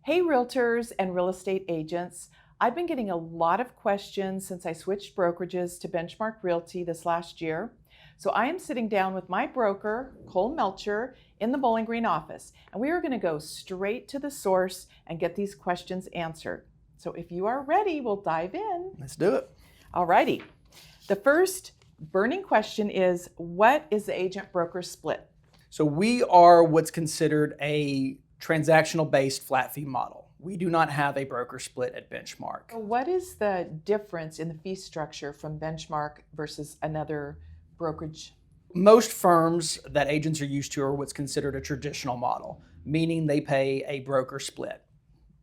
Hey, realtors and real estate agents. I've been getting a lot of questions since I switched brokerages to Benchmark Realty this last year. So I am sitting down with my broker, Cole Melcher, in the Bowling Green office, and we are going to go straight to the source and get these questions answered. So if you are ready, we'll dive in. Let's do it. Alrighty. The first burning question is, what is the agent-broker split? So we are what's considered a transactional-based flat fee model. We do not have a broker split at Benchmark. What is the difference in the fee structure from Benchmark versus another brokerage? Most firms that agents are used to are what's considered a traditional model, meaning they pay a broker split.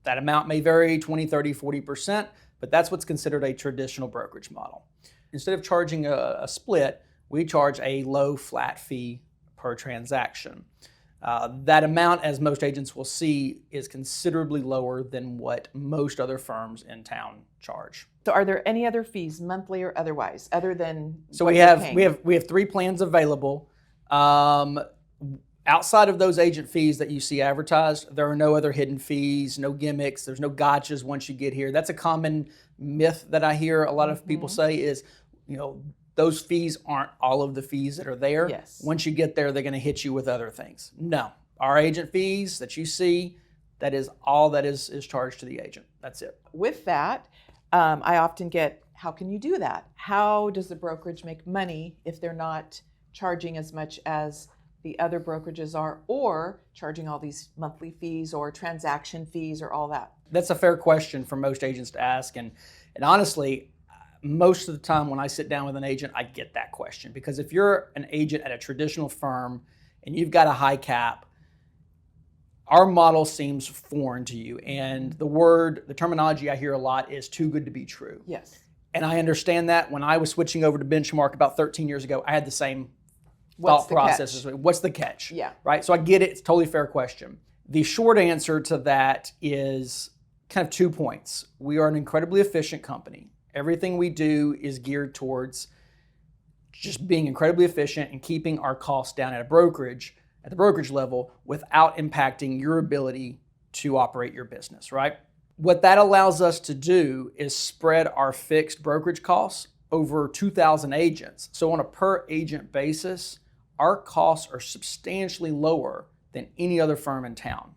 That amount may vary 20, 30, 40%, but that's what's considered a traditional brokerage model. Instead of charging a split, we charge a low flat fee per transaction. That amount, as most agents will see, is considerably lower than what most other firms in town charge. So are there any other fees, monthly or otherwise, other than So what we you're have paying? three plans available. Outside of those agent fees that you see advertised, there are no other hidden fees, no gimmicks. There's no gotchas once you get here. That's a common myth that I hear a lot of people say is, those fees aren't all of the fees that are there. Yes. Once you get there, they're going to hit you with other things. No, our agent fees that you see, that is all that is charged to the agent. That's it. With that, I often get, how can you do that? How does the brokerage make money if they're not charging as much as the other brokerages are, or charging all these monthly fees or transaction fees or all that? That's a fair question for most agents to ask. And honestly, most of the time when I sit down with an agent, I get that question. Because if you're an agent at a traditional firm and you've got a high cap, our model seems foreign to you. And the terminology I hear a lot is too good to be true. Yes. And I understand that. When I was switching over to Benchmark about 13 years ago, I had the same What's thought the process. catch? What's the catch? Yeah. Right? So I get it. It's a totally fair question. The short answer to that is kind of 2 points. We are an incredibly efficient company. Everything we do is geared towards just being incredibly efficient and keeping our costs down at the brokerage level without impacting your ability to operate your business, right? What that allows us to do is spread our fixed brokerage costs over 2,000 agents. So on a per agent basis, our costs are substantially lower than any other firm in town.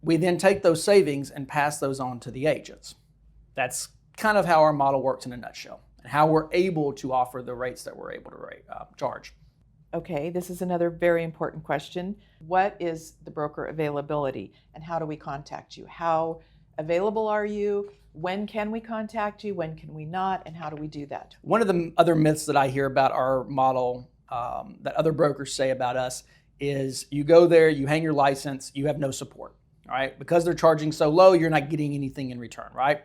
We then take those savings and pass those on to the agents. That's kind of how our model works in a nutshell, and how we're able to offer the rates that we're able to charge. Okay, this is another very important question. What is the broker availability, and how do we contact you? How available are you? When can we contact you? When can we not? And how do we do that? One of the other myths that I hear about our model that other brokers say about us is you go there, you hang your license, you have no support, all right? Because they're charging so low, you're not getting anything in return, right?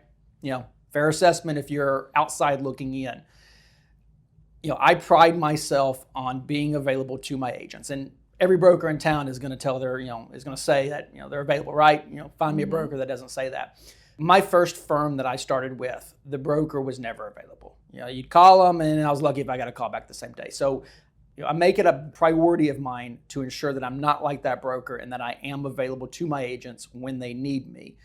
Fair assessment if you're outside looking in. I pride myself on being available to my agents, and every broker in town is going to tell is going to say that they're available, right? Find me a broker that doesn't say that. My first firm that I started with, the broker was never available. You'd call them, and I was lucky if I got a call back the same day. So, I make it a priority of mine to ensure that I'm not like that broker and that I am available to my agents when they need me.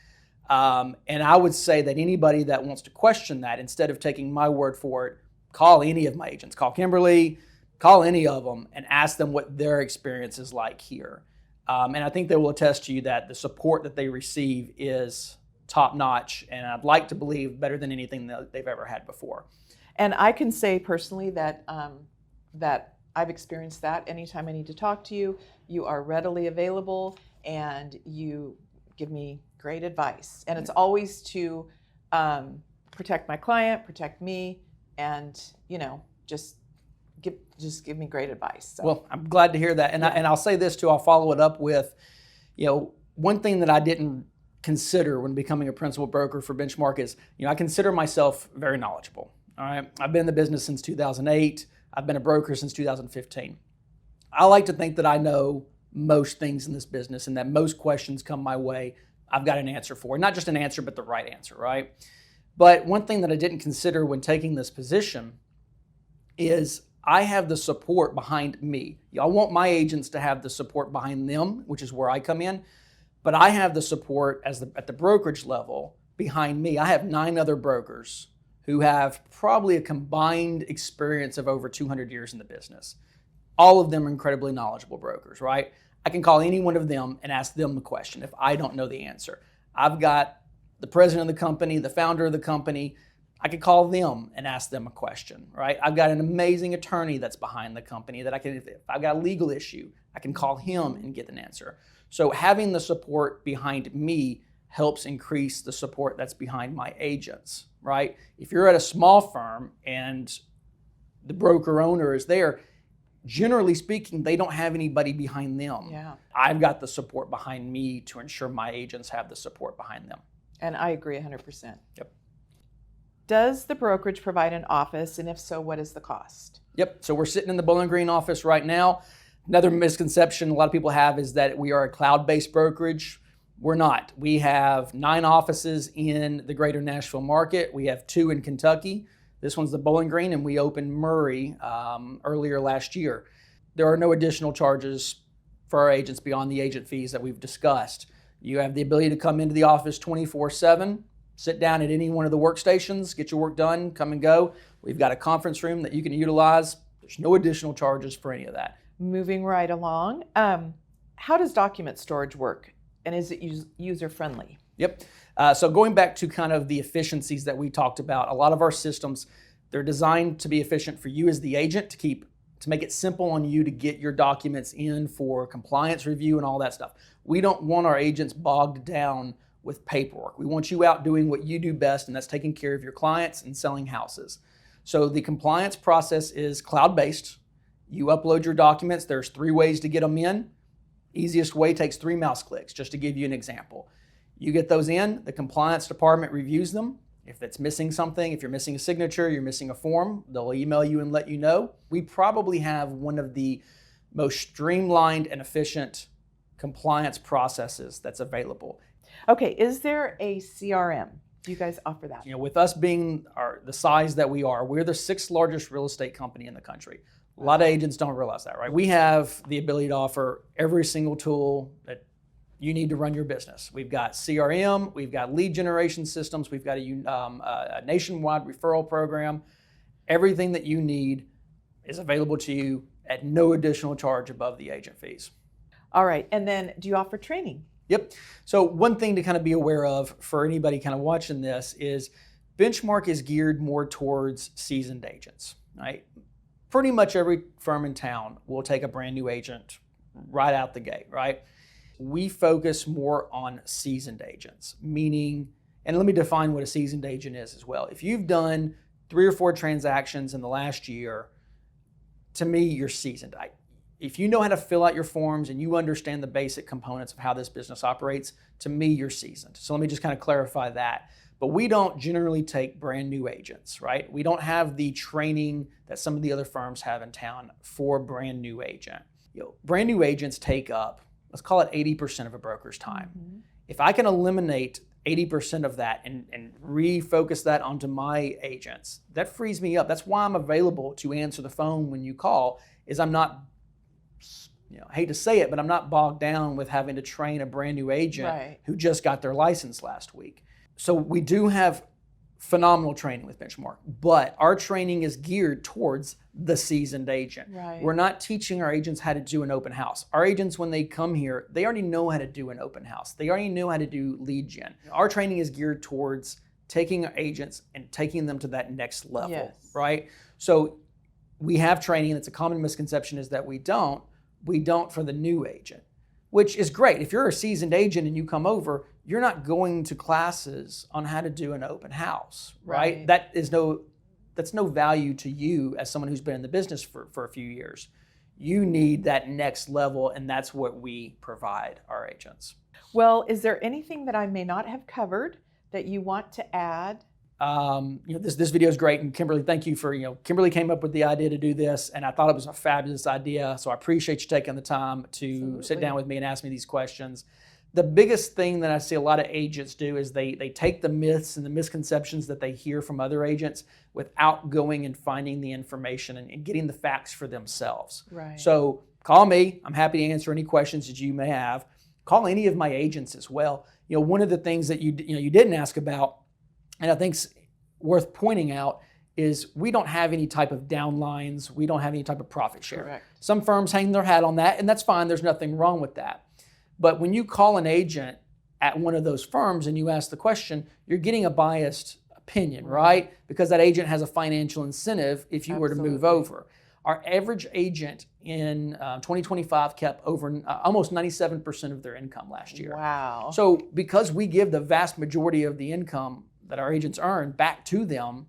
And I would say that anybody that wants to question that, instead of taking my word for it, call any of my agents. Call Kimberly, call any of them, and ask them what their experience is like here. And I think they will attest to you that the support that they receive is top notch, and I'd like to believe better than anything that they've ever had before. And I can say personally that that I've experienced that. Anytime I need to talk to you, you are readily available, and you give me great advice. And it's always to protect my client, protect me, and just give me great advice. So. Well, I'm glad to hear that, and I'll say this too. I'll follow it up with, one thing that I didn't consider when becoming a principal broker for Benchmark is, I consider myself very knowledgeable. All right, I've been in the business since 2008. I've been a broker since 2015. I like to think that I know most things in this business, and that most questions come my way, I've got an answer for. Not just an answer, but the right answer, right? But one thing that I didn't consider when taking this position is I have the support behind me. I want my agents to have the support behind them, which is where I come in. But I have the support at the brokerage level behind me. I have 9 other brokers who have probably a combined experience of over 200 years in the business. All of them are incredibly knowledgeable brokers, right? I can call any one of them and ask them the question if I don't know the answer. I've got the president of the company, the founder of the company. I could call them and ask them a question, right? I've got an amazing attorney that's behind the company that if I've got a legal issue, I can call him and get an answer. So having the support behind me helps increase the support that's behind my agents, right? If you're at a small firm and the broker owner is there, generally speaking, they don't have anybody behind them. Yeah. I've got the support behind me to ensure my agents have the support behind them. And I agree 100%. Yep. Does the brokerage provide an office? And if so, what is the cost? Yep. So we're sitting in the Bowling Green office right now. Another misconception a lot of people have is that we are a cloud-based brokerage. We're not. We have 9 offices in the greater Nashville market. We have 2 in Kentucky. This one's the Bowling Green, and we opened Murray earlier last year. There are no additional charges for our agents beyond the agent fees that we've discussed. You have the ability to come into the office 24/7, sit down at any one of the workstations, get your work done, come and go. We've got a conference room that you can utilize. There's no additional charges for any of that. Moving right along, how does document storage work? And is it user-friendly? Yep. So going back to kind of the efficiencies that we talked about, a lot of our systems, they're designed to be efficient for you as the agent to make it simple on you to get your documents in for compliance review and all that stuff. We don't want our agents bogged down with paperwork. We want you out doing what you do best, and that's taking care of your clients and selling houses. So the compliance process is cloud-based. You upload your documents. There's 3 ways to get them in. Easiest way takes 3 mouse clicks, just to give you an example. You get those in, the compliance department reviews them. If it's missing something, if you're missing a signature, you're missing a form, they'll email you and let you know. We probably have one of the most streamlined and efficient compliance processes that's available. Okay, is there a CRM? Do you guys offer that? You know, with us being the size that we are, we're the 6th largest real estate company in the country. A lot of agents don't realize that, right? We have the ability to offer every single tool that you need to run your business. We've got CRM, we've got lead generation systems, we've got a nationwide referral program. Everything that you need is available to you at no additional charge above the agent fees. All right, and then do you offer training? Yep. So one thing to kind of be aware of for anybody kind of watching this is Benchmark is geared more towards seasoned agents, right? Pretty much every firm in town will take a brand new agent right out the gate, right? We focus more on seasoned agents, meaning, and let me define what a seasoned agent is as well. If you've done 3 or 4 transactions in the last year, to me, you're seasoned. If you know how to fill out your forms and you understand the basic components of how this business operates, to me, you're seasoned. So let me just kind of clarify that. But we don't generally take brand new agents, right? We don't have the training that some of the other firms have in town for a brand new agent. Brand new agents take up, let's call it 80% of a broker's time. Mm-hmm. If I can eliminate 80% of that and refocus that onto my agents, that frees me up. That's why I'm available to answer the phone when you call, is I'm not, I hate to say it, but I'm not bogged down with having to train a brand new agent who just got their license last week. So we do have phenomenal training with Benchmark, but our training is geared towards the seasoned agent. Right. We're not teaching our agents how to do an open house. Our agents, when they come here, they already know how to do an open house. They already know how to do lead gen. Our training is geared towards taking our agents and taking them to that next level, right? So we have training, and it's a common misconception is that we don't for the new agent, which is great. If you're a seasoned agent and you come over, you're not going to classes on how to do an open house, right? That's no value to you as someone who's been in the business for a few years. You need that next level, and that's what we provide our agents. Well, is there anything that I may not have covered that you want to add? This video is great, and Kimberly, thank you for, Kimberly came up with the idea to do this, and I thought it was a fabulous idea, so I appreciate you taking the time to sit down with me and ask me these questions. The biggest thing that I see a lot of agents do is they take the myths and the misconceptions that they hear from other agents without going and finding the information and getting the facts for themselves. Right. So call me. I'm happy to answer any questions that you may have. call any of my agents as well. One of the things that you didn't ask about, and I think's worth pointing out, is we don't have any type of downlines. We don't have any type of profit share. Correct. Some firms hang their hat on that, and that's fine. There's nothing wrong with that. But when you call an agent at one of those firms and you ask the question, you're getting a biased opinion, right? Because that agent has a financial incentive if you were to move over. Our average agent in 2025 kept over almost 97% of their income last year. Wow. So because we give the vast majority of the income that our agents earn back to them,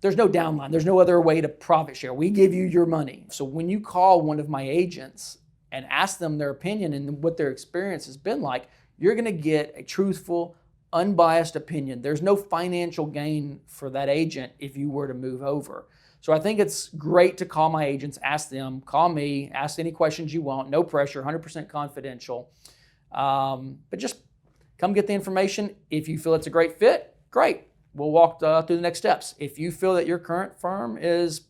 there's no downline. There's no other way to profit share. We give you your money. So when you call one of my agents and ask them their opinion and what their experience has been like, you're going to get a truthful, unbiased opinion. There's no financial gain for that agent if you were to move over. So I think it's great to call my agents, ask them, call me, ask any questions you want, no pressure, 100% confidential. But just come get the information. If you feel it's a great fit, great. We'll walk through the next steps. If you feel that your current firm is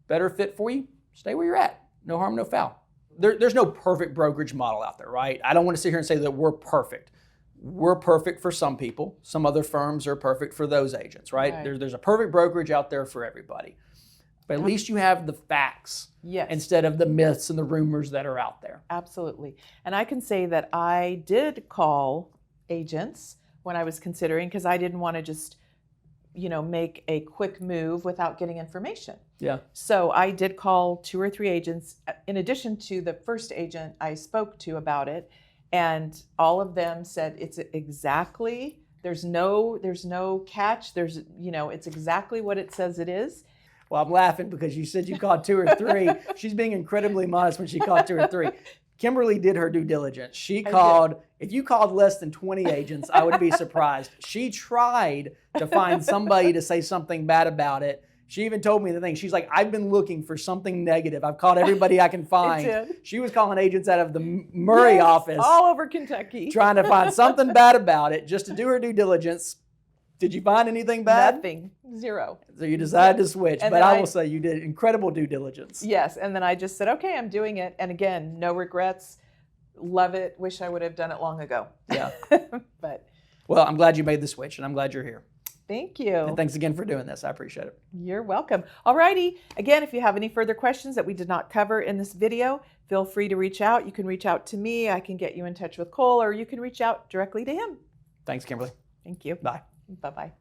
better fit for you, stay where you're at. No harm, no foul. There's no perfect brokerage model out there, right? I don't want to sit here and say that we're perfect. We're perfect for some people. Some other firms are perfect for those agents, right? There's a perfect brokerage out there for everybody. But at least you have the facts instead of the myths and the rumors that are out there. Absolutely. And I can say that I did call agents when I was considering, because I didn't want to just, make a quick move without getting information. Yeah. So I did call 2 or 3 agents in addition to the first agent I spoke to about it. And all of them said it's exactly, there's no catch. It's exactly what it says it is. Well, I'm laughing because you said you called 2 or 3. She's being incredibly modest when she called 2 or 3. Kimberly did her due diligence. She called, if you called less than 20 agents, I would be surprised. She tried to find somebody to say something bad about it. She even told me the thing. She's like, I've been looking for something negative. I've called everybody I can find. She was calling agents out of the Murray office. All over Kentucky. Trying to find something bad about it just to do her due diligence. Did you find anything bad? Nothing. 0. So you decided to switch, but I will say you did incredible due diligence. Yes, and then I just said, okay, I'm doing it. And again, no regrets. Love it. Wish I would have done it long ago. Yeah. But well, I'm glad you made the switch, and I'm glad you're here. Thank you. And thanks again for doing this. I appreciate it. You're welcome. All righty. Again, if you have any further questions that we did not cover in this video, feel free to reach out. You can reach out to me. I can get you in touch with Cole, or you can reach out directly to him. Thanks, Kimberly. Thank you. Bye. Bye-bye.